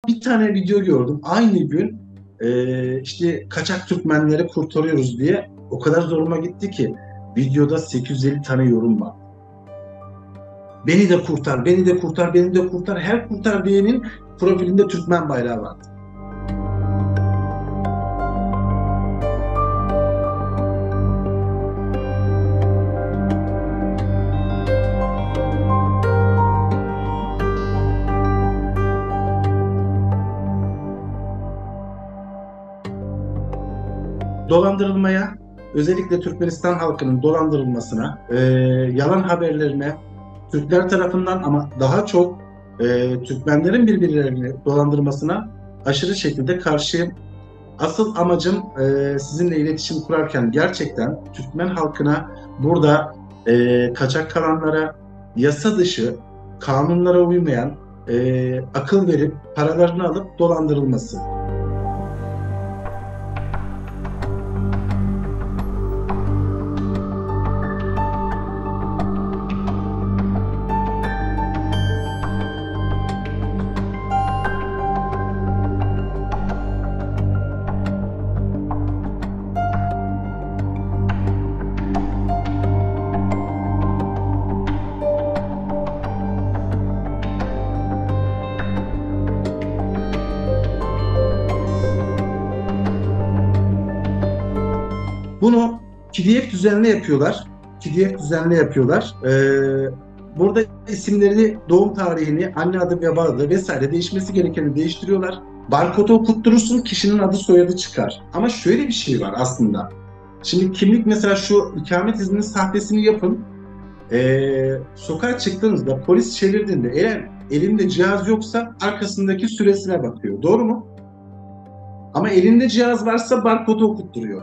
bir tane video gördüm. Aynı gün işte kaçak Türkmenleri kurtarıyoruz diye o kadar zoruma gitti ki videoda 850 tane yorum var. Beni de kurtar, beni de kurtar, beni de kurtar. Her kurtar diyenin profilinde Türkmen bayrağı var. Dolandırılmaya, özellikle Türkmenistan halkının dolandırılmasına, yalan haberlerine, Türkler tarafından ama daha çok Türkmenlerin birbirlerini dolandırmasına aşırı şekilde karşıyım. Asıl amacım sizinle iletişim kurarken gerçekten Türkmen halkına burada kaçak kalanlara, yasa dışı, kanunlara uymayan, akıl verip paralarını alıp dolandırılması. Bunu PDF düzenli yapıyorlar. PDF düzenli yapıyorlar. Burada isimlerini, doğum tarihini, anne adı ve babadı vesaire değişmesi gerekeni değiştiriyorlar. Barkodu okutturursun, kişinin adı soyadı çıkar. Ama şöyle bir şey var aslında. Şimdi kimlik, mesela şu ikamet izninin sahtesini yapın. Sokağa çıktığınızda polis çevirdiğinde eğer elinde cihaz yoksa arkasındaki süresine bakıyor. Doğru mu? Ama elinde cihaz varsa barkodu okutturuyor.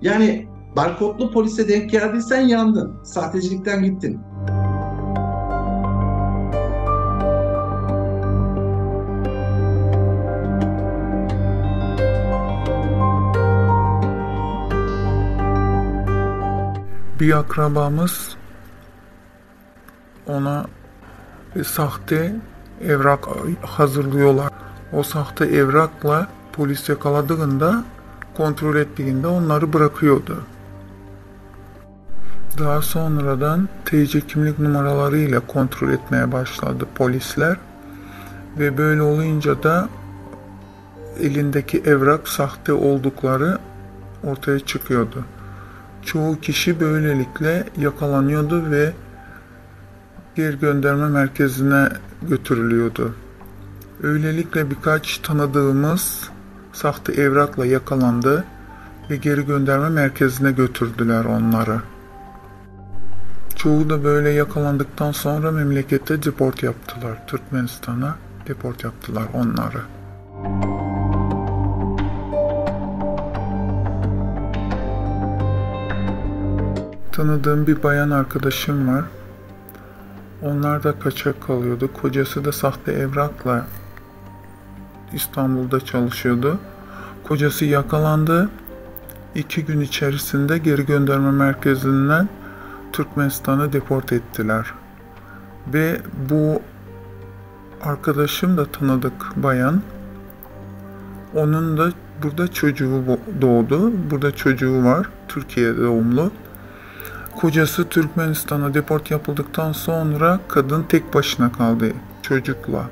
Yani barkodlu polise denk geldiysen yandın. Sahtecilikten gittin. Bir akrabamız ona sahte evrak hazırlıyorlar. O sahte evrakla polis yakaladığında, kontrol ettiğinde onları bırakıyordu. Daha sonradan TC kimlik numaralarıyla kontrol etmeye başladı polisler ve böyle olunca da elindeki evrak sahte oldukları ortaya çıkıyordu. Çoğu kişi böylelikle yakalanıyordu ve geri gönderme merkezine götürülüyordu. Öylelikle birkaç tanıdığımız sahte evrakla yakalandı ve geri gönderme merkezine götürdüler onları. Çoğu da böyle yakalandıktan sonra memlekete deport yaptılar. Türkmenistan'a deport yaptılar onları. Tanıdığım bir bayan arkadaşım var. Onlar da kaçak kalıyordu. Kocası da sahte evrakla İstanbul'da çalışıyordu. Kocası yakalandı. 2 gün içerisinde geri gönderme merkezinden Türkmenistan'a deport ettiler. Ve bu arkadaşım da tanıdık bayan. Onun da burada çocuğu doğdu. Burada çocuğu var. Türkiye doğumlu. Kocası Türkmenistan'a deport yapıldıktan sonra kadın tek başına kaldı çocukla.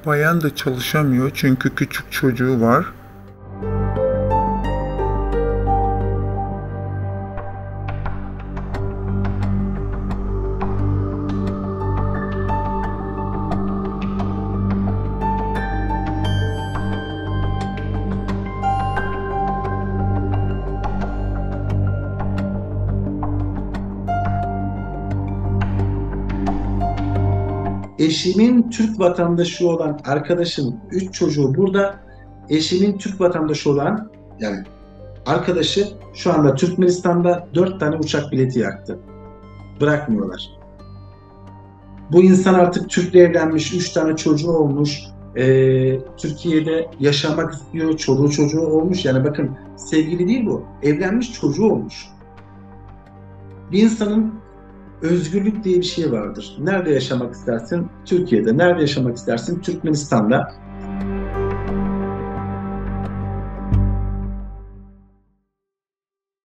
Bayan da çalışamıyor çünkü küçük çocuğu var. Eşimin Türk vatandaşı olan arkadaşın 3 çocuğu burada. Eşimin Türk vatandaşı olan yani arkadaşı şu anda Türkmenistan'da 4 tane uçak bileti yaktı. Bırakmıyorlar. Bu insan artık Türk'le evlenmiş, 3 tane çocuğu olmuş. Türkiye'de yaşamak istiyor, çoluğu çocuğu olmuş. Yani bakın, sevgili değil bu. Evlenmiş, çocuğu olmuş. Bir insanın özgürlük diye bir şey vardır. Nerede yaşamak istersin? Türkiye'de. Nerede yaşamak istersin? Türkmenistan'da.